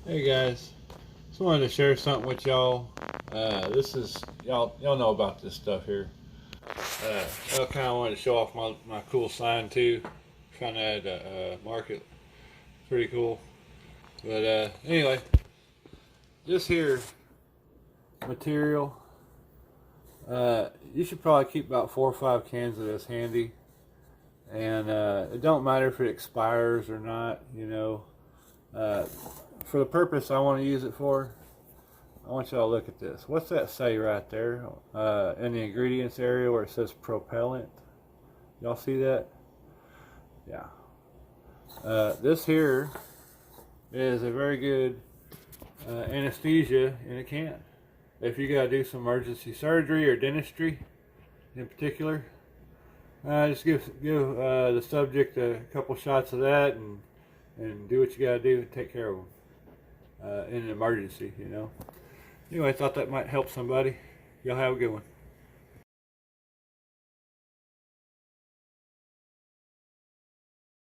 Hey guys, just wanted to share something with y'all. This is y'all know about this stuff here. I kind of wanted to show off my cool sign too. Found that at market, pretty cool. But anyway, this here material, you should probably keep about 4 or 5 cans of this handy. And it don't matter if it expires or not. For the purpose I want to use it for, I want y'all to look at this. What's that say right there in the ingredients area where it says propellant? Y'all see that? Yeah. This here is a very good anesthesia in a can. If you gotta do some emergency surgery or dentistry in particular, just give the subject a couple shots of that and do what you gotta do and take care of them in an emergency, Anyway, I thought that might help somebody. Y'all have a good one.